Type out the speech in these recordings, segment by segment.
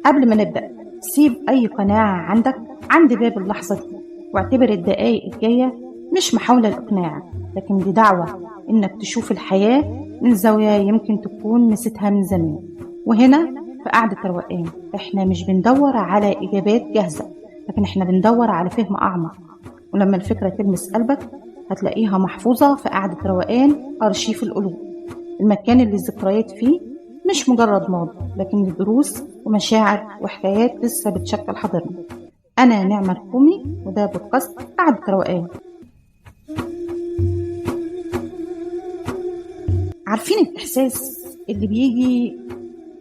قبل ما نبدأ، سيب أي قناعة عندك عند باب اللحظة دي، واعتبر الدقايق الجاية مش محاولة للإقناع، لكن دي دعوة إنك تشوف الحياة من زاوية يمكن تكون نسيتها من زمان. وهنا في قعدة الروقان إحنا مش بندور على إجابات جاهزة، لكن إحنا بندور على فهم أعمق. ولما الفكرة تلمس قلبك هتلاقيها محفوظة في قعدة روقان، أرشيف القلوب، المكان اللي الذكريات فيه مش مجرد ماضي، لكن دروس ومشاعر وحكايات لسه بتشكل حاضرنا. أنا نعمة الكومي، وده بودكاست قعدة روقان. عارفين الإحساس اللي بيجي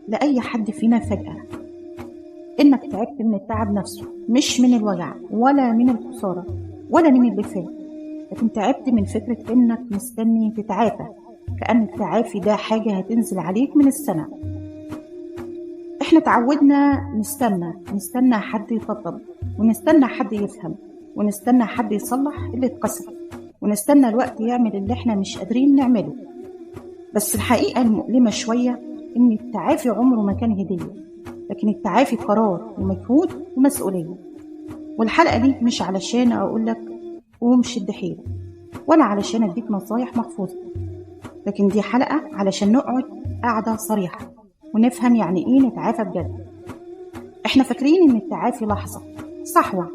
لأي حد فينا فجأة، إنك تعبت من التعب نفسه، مش من الوجع ولا من الخسارة ولا من اللي فات، لكن تعبت من فكرة إنك مستني تتعافى، كأن التعافي ده حاجة هتنزل عليك من السماء. احنا تعودنا نستنى حد يفضل، ونستنى حد يفهم، ونستنى حد يصلح اللي اتكسر، ونستنى الوقت يعمل اللي احنا مش قادرين نعمله. بس الحقيقة المؤلمة شوية ان التعافي عمره ما كان هدية، لكن التعافي قرار ومجهود ومسؤولية. والحلقة دي مش علشان اقولك قوم شد حيلك، ولا علشان اديك نصايح محفوظة، لكن دي حلقة علشان نقعد قاعدة صريحة ونفهم يعني ايه نتعافى بجد. احنا فاكرين ان التعافي لحظة، صحوة،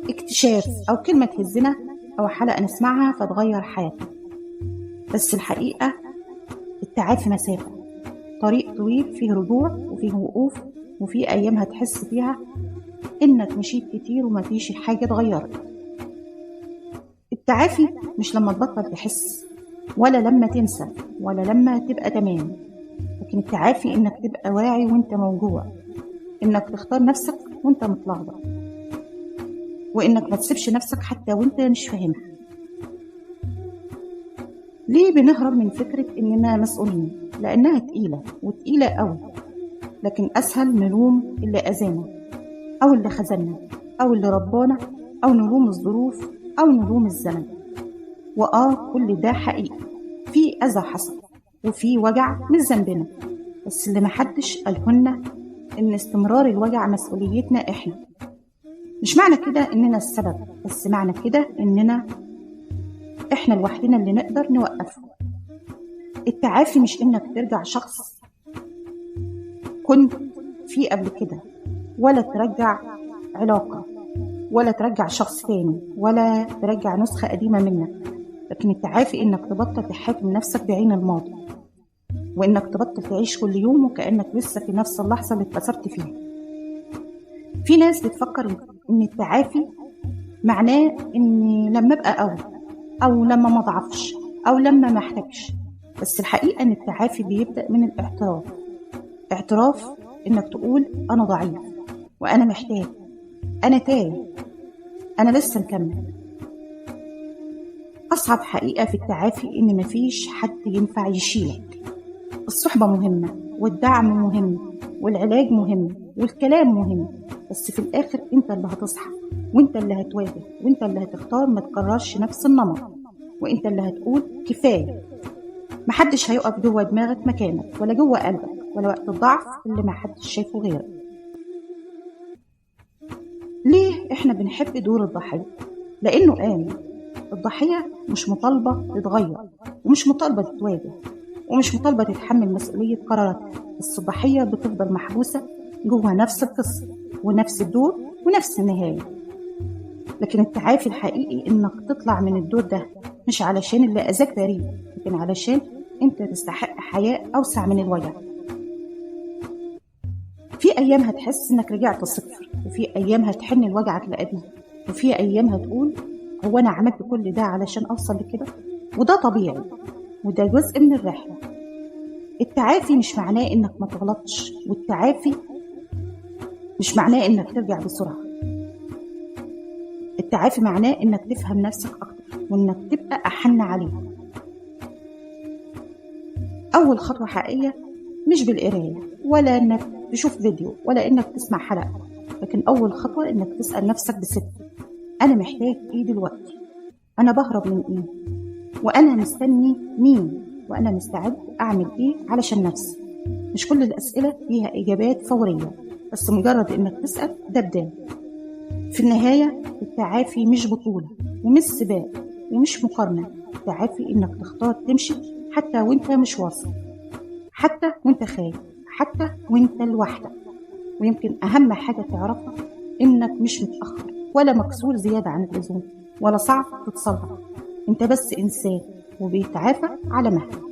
اكتشاف، او كلمة تهزنا، او حلقة نسمعها فتغير حياتنا. بس الحقيقة التعافي مسافة، طريق طويل فيه رجوع وفيه وقوف، وفيه ايام هتحس فيها انك مشيت كتير ومفيش حاجة اتغيرت. التعافي مش لما تبطل تحس، ولا لما تنسى، ولا لما تبقى تمام، لكن التعافي انك تبقى واعي وانت موجوع، انك تختار نفسك وانت متلخبط، وانك ما تسيبش نفسك حتى وانت مش فاهمها. ليه بنهرب من فكرة اننا مسؤولين؟ لانها تقيلة وتقيلة قوي، لكن اسهل نلوم اللي اذانا، او اللي خذلنا، او اللي ربانا، او نلوم الظروف، او نلوم الزمن. كل ده حقيقي، في اذى حصل وفي وجع مش ذنبنا، بس اللي محدش قالهن ان استمرار الوجع مسؤوليتنا احنا. مش معنى كده اننا السبب، بس معنى كده اننا احنا لوحدنا اللي نقدر نوقفه. التعافي مش انك ترجع شخص كنت فيه قبل كده، ولا ترجع علاقة، ولا ترجع شخص تاني، ولا ترجع نسخة قديمة منك، لكن التعافي انك تبطل تحاكم نفسك بعين الماضي، وانك تبطل تعيش كل يوم وكأنك لسه في نفس اللحظة اللي اتكسرت فيها. في ناس بتفكر ان التعافي معناه اني لما ابقى قوي، او لما ما اضعفش، او لما ما احتاجش. بس الحقيقة ان التعافي بيبدأ من الاعتراف. اعتراف انك تقول انا ضعيف، وانا محتاج، انا تايه، انا لسه مكمل. اصعب حقيقة في التعافي ان مفيش حد ينفع يشيلك. الصحبة مهمة، والدعم مهم، والعلاج مهم، والكلام مهم، بس في الآخر انت اللي هتصحى، وانت اللي هتواجه، وانت اللي هتختار ما تكررش نفس النمط، وانت اللي هتقول كفاية. محدش هيقف جوه دماغك مكانك، ولا جوه قلبك، ولا وقت الضعف اللي محدش شايفه غيرك. ليه احنا بنحب دور الضحية؟ لانه آمن. الضحية مش مطالبة تتغير، ومش مطالبة تتواجه، ومش مطالبة تتحمل مسؤولية قراراتها، بس الضحية بتفضل محبوسة جوه نفس القصة ونفس الدور ونفس النهاية. لكن التعافي الحقيقي انك تطلع من الدور ده، مش علشان اللي اذاك بريء، لكن علشان انت تستحق حياة اوسع من الوجع. في ايام هتحس انك رجعت صفر، وفي ايام هتحن لوجعك لقديم، وفي ايام هتقول هو انا عملت كل ده علشان اوصل لكده؟ وده طبيعي، وده جزء من الرحلة. التعافي مش معناه انك ما تغلطش، والتعافي مش معناه انك ترجع بسرعة. التعافي معناه انك تفهم نفسك اكتر، وانك تبقى احن عليها. اول خطوة حقيقية مش بالقراية، ولا انك تشوف فيديو، ولا انك تسمع حلقة، لكن اول خطوة انك تسأل نفسك بصدق: انا محتاج ايه دلوقتي؟ انا بهرب من ايه؟ وانا مستني مين؟ وانا مستعد اعمل ايه علشان نفسي؟ مش كل الاسئلة فيها اجابات فورية، بس مجرد إنك تسأل ده بداية. في النهاية التعافي مش بطولة ومش سباق ومش مقارنة. التعافي إنك تختار تمشي حتى وإنت مش واثق، حتى وإنت خايف، حتى وإنت لوحدك. ويمكن أهم حاجة تعرفها إنك مش متأخر ولا مكسور زيادة عن اللزوم ولا صعب تتصلح. أنت بس إنسان وبيتعافى على مهلك.